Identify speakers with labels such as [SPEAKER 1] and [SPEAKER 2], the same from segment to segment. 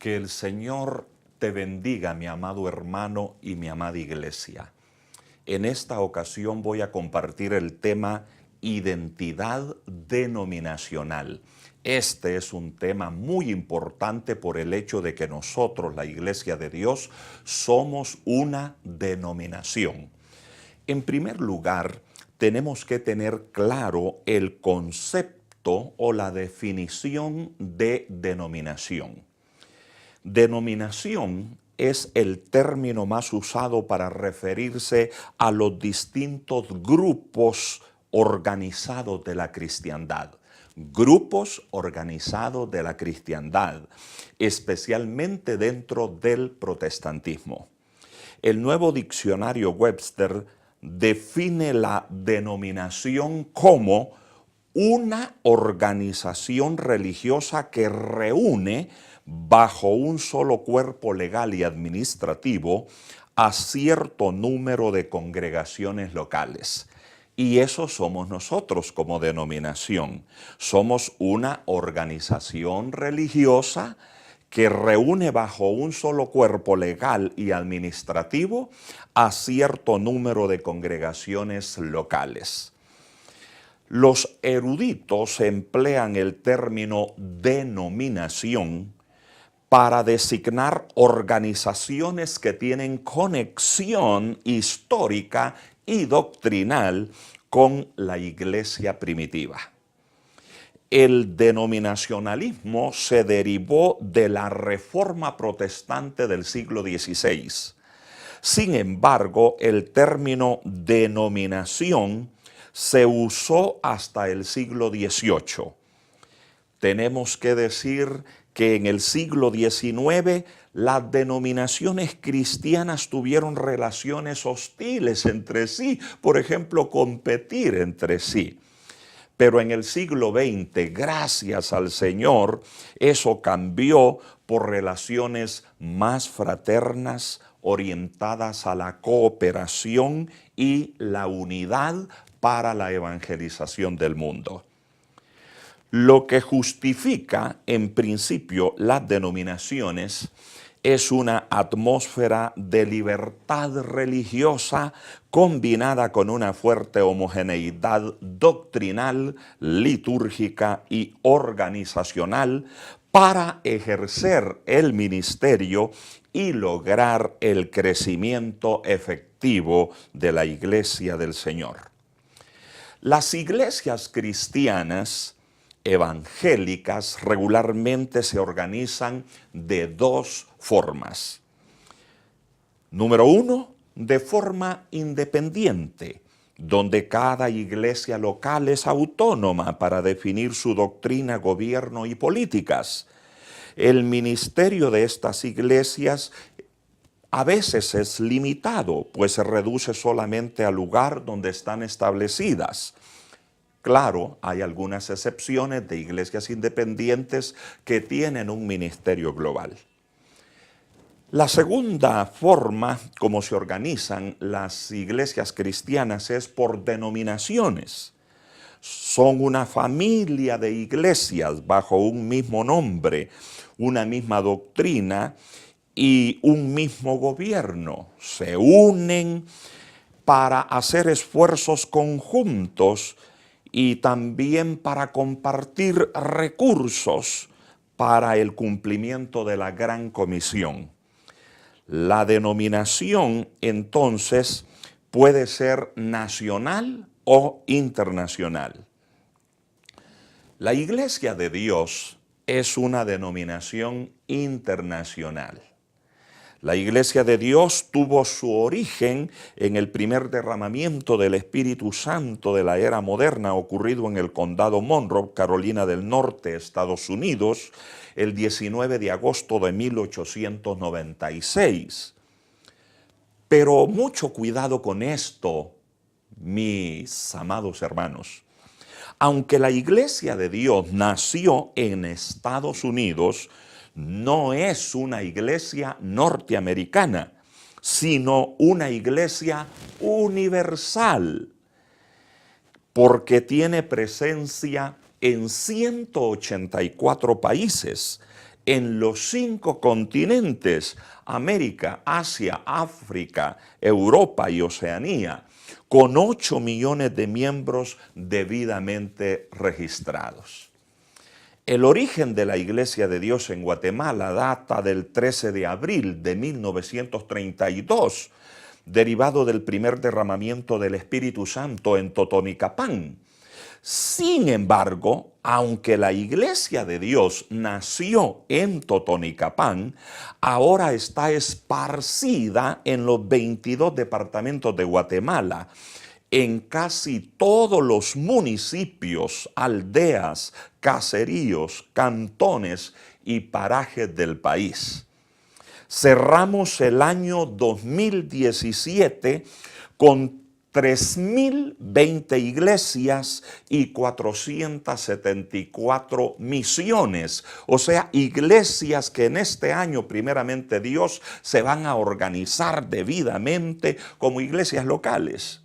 [SPEAKER 1] Que el Señor te bendiga, mi amado hermano y mi amada iglesia. En esta ocasión voy a compartir el tema identidad denominacional. Este es un tema muy importante por el hecho de que nosotros, la Iglesia de Dios, somos una denominación. En primer lugar, tenemos que tener claro el concepto o la definición de denominación. Denominación es el término más usado para referirse a los distintos grupos organizados de la cristiandad. Grupos organizados de la cristiandad, especialmente dentro del protestantismo. El nuevo diccionario Webster define la denominación como una organización religiosa que reúne bajo un solo cuerpo legal y administrativo a cierto número de congregaciones locales. Y eso somos nosotros como denominación. Somos una organización religiosa que reúne bajo un solo cuerpo legal y administrativo a cierto número de congregaciones locales. Los eruditos emplean el término denominación para designar organizaciones que tienen conexión histórica y doctrinal con la iglesia primitiva. El denominacionalismo se derivó de la Reforma Protestante del siglo XVI. Sin embargo, el término denominación se usó hasta el siglo XVIII. Tenemos que decir que en el siglo XIX las denominaciones cristianas tuvieron relaciones hostiles entre sí, por ejemplo, competir entre sí. Pero en el siglo XX, gracias al Señor, eso cambió por relaciones más fraternas, orientadas a la cooperación y la unidad para la evangelización del mundo. Lo que justifica, en principio, las denominaciones es una atmósfera de libertad religiosa combinada con una fuerte homogeneidad doctrinal, litúrgica y organizacional para ejercer el ministerio y lograr el crecimiento efectivo de la Iglesia del Señor. Las iglesias cristianas evangélicas regularmente se organizan de dos formas. Número uno, de forma independiente, donde cada iglesia local es autónoma para definir su doctrina, gobierno y políticas. El ministerio de estas iglesias a veces es limitado, pues se reduce solamente al lugar donde están establecidas. Claro, hay algunas excepciones de iglesias independientes que tienen un ministerio global. La segunda forma como se organizan las iglesias cristianas es por denominaciones. Son una familia de iglesias bajo un mismo nombre, una misma doctrina y un mismo gobierno. Se unen para hacer esfuerzos conjuntos y también para compartir recursos para el cumplimiento de la gran comisión. La denominación, entonces, puede ser nacional o internacional. La Iglesia de Dios es una denominación internacional. La Iglesia de Dios tuvo su origen en el primer derramamiento del Espíritu Santo de la era moderna ocurrido en el condado Monroe, Carolina del Norte, Estados Unidos, el 19 de agosto de 1896. Pero mucho cuidado con esto, mis amados hermanos. Aunque la Iglesia de Dios nació en Estados Unidos, no es una iglesia norteamericana, sino una iglesia universal, porque tiene presencia en 184 países, en los 5 continentes, América, Asia, África, Europa y Oceanía, con 8 millones de miembros debidamente registrados. El origen de la Iglesia de Dios en Guatemala data del 13 de abril de 1932, derivado del primer derramamiento del Espíritu Santo en Totonicapán. Sin embargo, aunque la Iglesia de Dios nació en Totonicapán, ahora está esparcida en los 22 departamentos de Guatemala, en casi todos los municipios, aldeas, caseríos, cantones y parajes del país. Cerramos el año 2017 con 3.020 iglesias y 474 misiones, o sea, iglesias que en este año, primeramente Dios, se van a organizar debidamente como iglesias locales.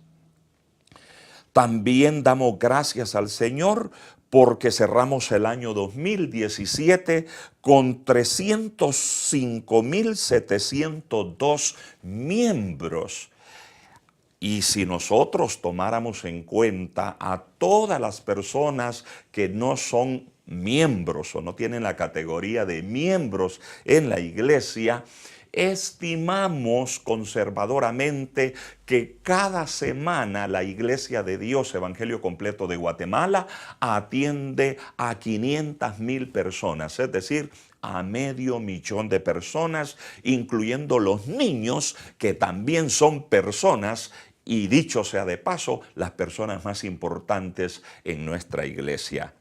[SPEAKER 1] También damos gracias al Señor porque cerramos el año 2017 con 305.702 miembros. Y si nosotros tomáramos en cuenta a todas las personas que no son miembros o no tienen la categoría de miembros en la iglesia, estimamos conservadoramente que cada semana la Iglesia de Dios Evangelio Completo de Guatemala atiende a 500,000 personas, es decir, a 500,000 de personas, incluyendo los niños, que también son personas, y dicho sea de paso, las personas más importantes en nuestra iglesia.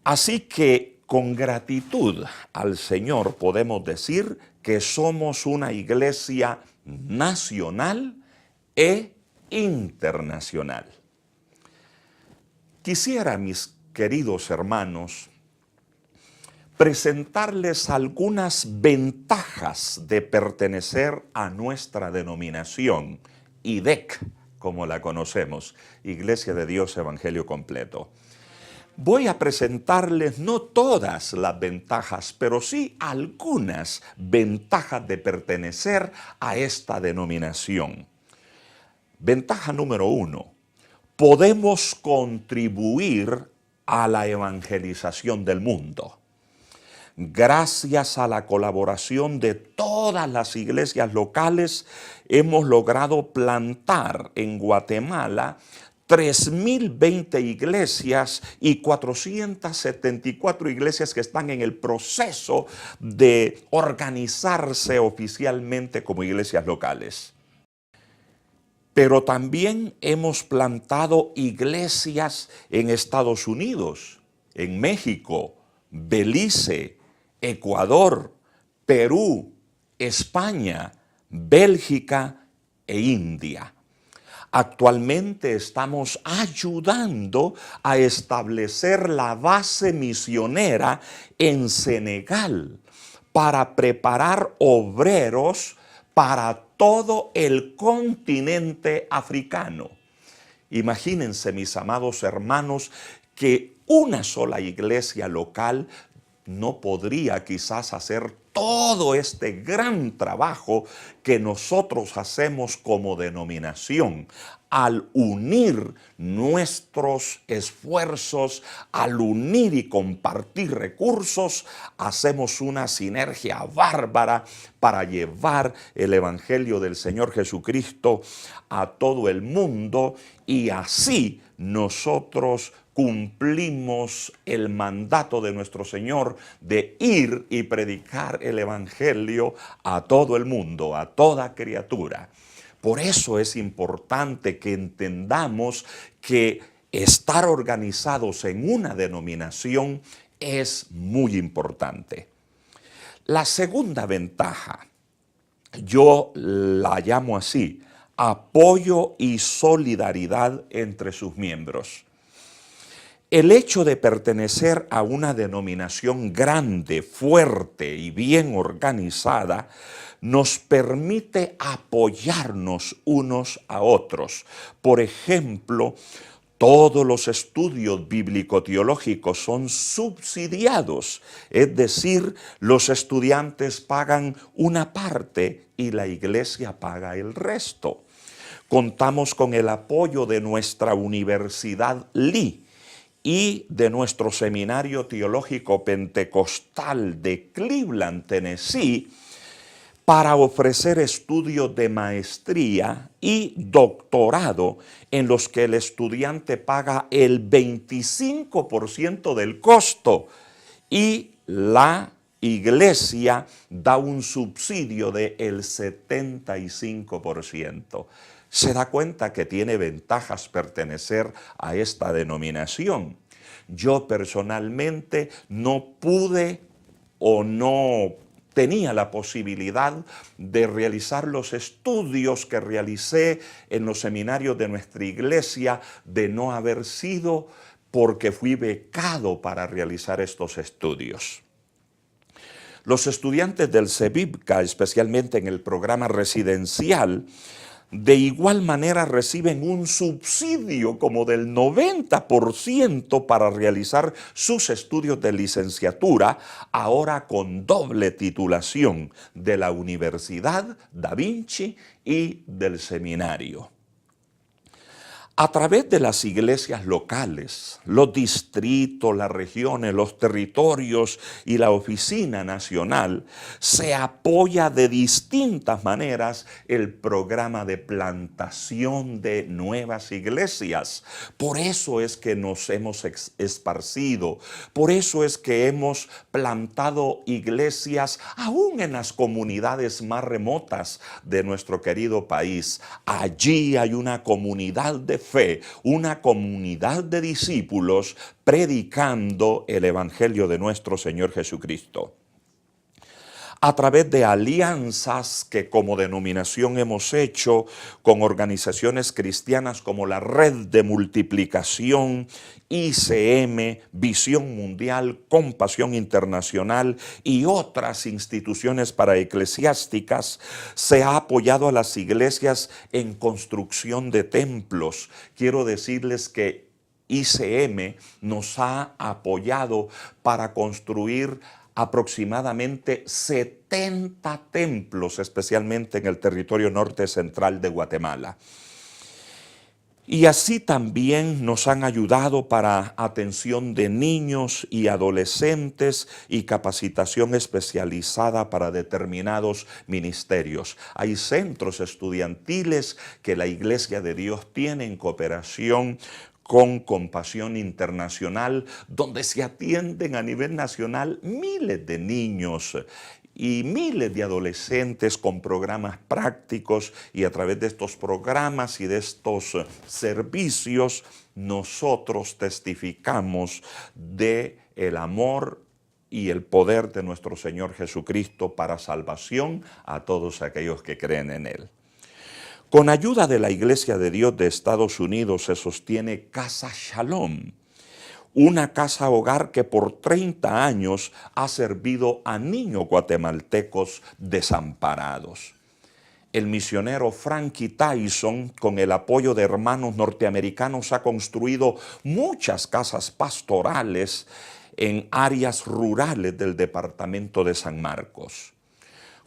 [SPEAKER 1] Así que con gratitud al Señor podemos decir que somos una iglesia nacional e internacional. Quisiera, mis queridos hermanos, presentarles algunas ventajas de pertenecer a nuestra denominación, IDEC, como la conocemos, Iglesia de Dios Evangelio Completo. Voy a presentarles no todas las ventajas, pero sí algunas ventajas de pertenecer a esta denominación. Ventaja número 1, podemos contribuir a la evangelización del mundo. Gracias a la colaboración de todas las iglesias locales, hemos logrado plantar en Guatemala 3.020 iglesias y 474 iglesias que están en el proceso de organizarse oficialmente como iglesias locales. Pero también hemos plantado iglesias en Estados Unidos, en México, Belice, Ecuador, Perú, España, Bélgica e India. Actualmente estamos ayudando a establecer la base misionera en Senegal para preparar obreros para todo el continente africano. Imagínense, mis amados hermanos, que una sola iglesia local no podría quizás hacer todo este gran trabajo que nosotros hacemos como denominación. Al unir nuestros esfuerzos, al unir y compartir recursos, hacemos una sinergia bárbara para llevar el Evangelio del Señor Jesucristo a todo el mundo, y así nosotros cumplimos el mandato de nuestro Señor de ir y predicar el Evangelio a todo el mundo, a toda criatura. Por eso es importante que entendamos que estar organizados en una denominación es muy importante. La segunda ventaja, yo la llamo así: apoyo y solidaridad entre sus miembros. El hecho de pertenecer a una denominación grande, fuerte y bien organizada nos permite apoyarnos unos a otros. Por ejemplo, Todos los estudios bíblico-teológicos son subsidiados, es decir, los estudiantes pagan una parte y la iglesia paga el resto. Contamos con el apoyo de nuestra Universidad Lee y de nuestro Seminario Teológico Pentecostal de Cleveland, Tennessee, para ofrecer estudios de maestría y doctorado en los que el estudiante paga el 25% del costo y la iglesia da un subsidio del 75%. Se da cuenta que tiene ventajas pertenecer a esta denominación. Yo personalmente no pude o no tenía la posibilidad de realizar los estudios que realicé en los seminarios de nuestra iglesia, de no haber sido porque fui becado para realizar estos estudios. Los estudiantes del CEBIPCA, especialmente en el programa residencial, de igual manera reciben un subsidio como del 90% para realizar sus estudios de licenciatura, ahora con doble titulación de la Universidad Da Vinci y del seminario. A través de las iglesias locales, los distritos, las regiones, los territorios y la oficina nacional, se apoya de distintas maneras el programa de plantación de nuevas iglesias. Por eso es que nos hemos esparcido, por eso es que hemos plantado iglesias aún en las comunidades más remotas de nuestro querido país. Allí hay una comunidad de fe, una comunidad de discípulos predicando el evangelio de nuestro Señor Jesucristo. A través de alianzas que como denominación hemos hecho con organizaciones cristianas como la Red de Multiplicación, ICM, Visión Mundial, Compasión Internacional y otras instituciones paraeclesiásticas, se ha apoyado a las iglesias en construcción de templos. Quiero decirles que ICM nos ha apoyado para construir aproximadamente 70 templos, especialmente en el territorio norte central de Guatemala. Y así también nos han ayudado para atención de niños y adolescentes y capacitación especializada para determinados ministerios. Hay centros estudiantiles que la Iglesia de Dios tiene en cooperación con Compasión Internacional, donde se atienden a nivel nacional miles de niños y miles de adolescentes con programas prácticos, y a través de estos programas y de estos servicios nosotros testificamos de el amor y el poder de nuestro Señor Jesucristo para salvación a todos aquellos que creen en Él. Con ayuda de la Iglesia de Dios de Estados Unidos se sostiene Casa Shalom, una casa hogar que por 30 años ha servido a niños guatemaltecos desamparados. El misionero Frankie Tyson, con el apoyo de hermanos norteamericanos, ha construido muchas casas pastorales en áreas rurales del departamento de San Marcos.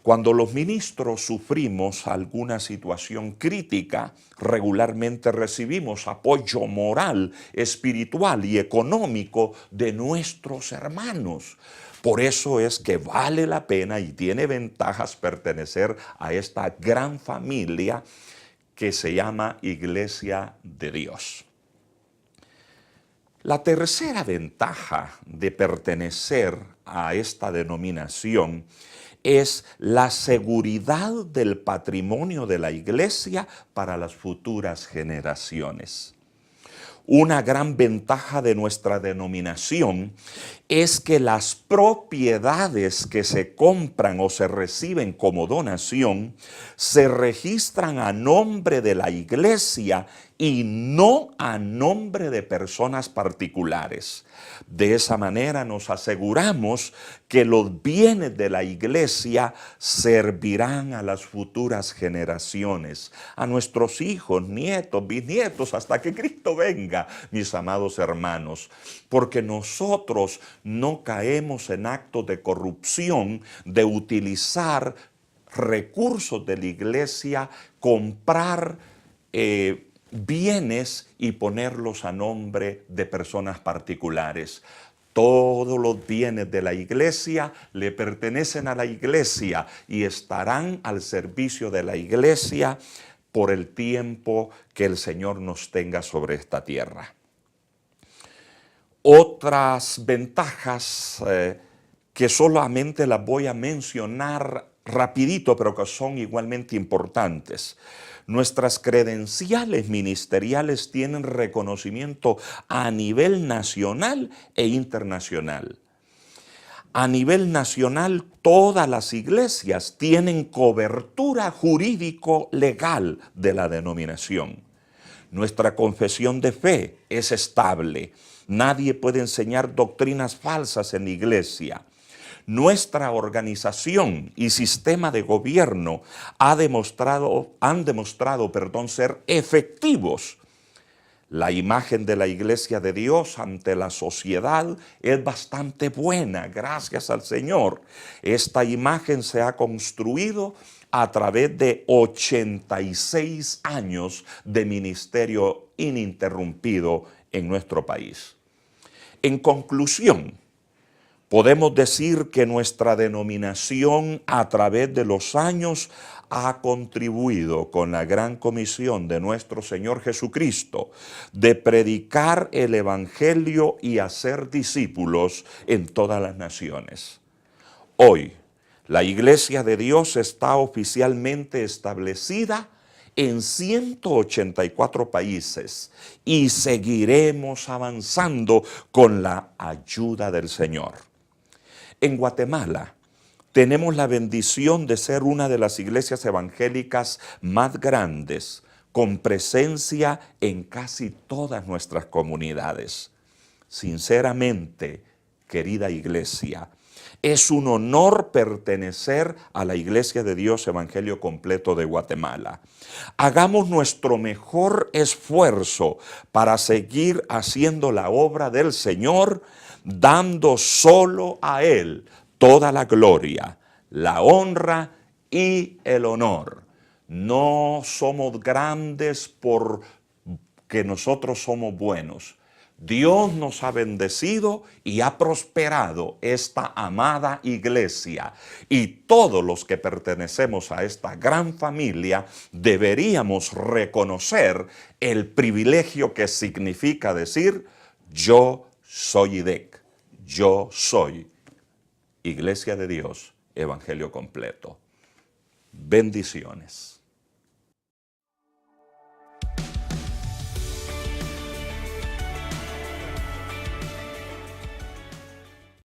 [SPEAKER 1] Cuando los ministros sufrimos alguna situación crítica, regularmente recibimos apoyo moral, espiritual y económico de nuestros hermanos. Por eso es que vale la pena y tiene ventajas pertenecer a esta gran familia que se llama Iglesia de Dios. La tercera ventaja de pertenecer a esta denominación es la seguridad del patrimonio de la iglesia para las futuras generaciones. Una gran ventaja de nuestra denominación es que las propiedades que se compran o se reciben como donación se registran a nombre de la iglesia y no a nombre de personas particulares. De esa manera nos aseguramos que los bienes de la iglesia servirán a las futuras generaciones, a nuestros hijos, nietos, bisnietos, hasta que Cristo venga, mis amados hermanos, porque nosotros no caemos en actos de corrupción de utilizar recursos de la iglesia, comprar bienes y ponerlos a nombre de personas particulares. Todos los bienes de la iglesia le pertenecen a la iglesia y estarán al servicio de la iglesia por el tiempo que el Señor nos tenga sobre esta tierra. Otras ventajas que solamente las voy a mencionar rapidito, pero que son igualmente importantes. Nuestras credenciales ministeriales tienen reconocimiento a nivel nacional e internacional. A nivel nacional, todas las iglesias tienen cobertura jurídico-legal de la denominación. Nuestra confesión de fe es estable. Nadie puede enseñar doctrinas falsas en la iglesia. Nuestra organización y sistema de gobierno han demostrado ser efectivos. La imagen de la Iglesia de Dios ante la sociedad es bastante buena, gracias al Señor. Esta imagen se ha construido a través de 86 años de ministerio ininterrumpido en nuestro país. En conclusión, podemos decir que nuestra denominación a través de los años ha contribuido con la gran comisión de nuestro Señor Jesucristo de predicar el Evangelio y hacer discípulos en todas las naciones. Hoy, la Iglesia de Dios está oficialmente establecida en 184 países y seguiremos avanzando con la ayuda del Señor. En Guatemala tenemos la bendición de ser una de las iglesias evangélicas más grandes, con presencia en casi todas nuestras comunidades. Sinceramente, querida iglesia, es un honor pertenecer a la Iglesia de Dios Evangelio Completo de Guatemala. Hagamos nuestro mejor esfuerzo para seguir haciendo la obra del Señor, dando solo a Él toda la gloria, la honra y el honor. No somos grandes porque nosotros somos buenos. Dios nos ha bendecido y ha prosperado esta amada iglesia. Y todos los que pertenecemos a esta gran familia deberíamos reconocer el privilegio que significa decir: yo soy IDEC, yo soy Iglesia de Dios, Evangelio Completo. Bendiciones.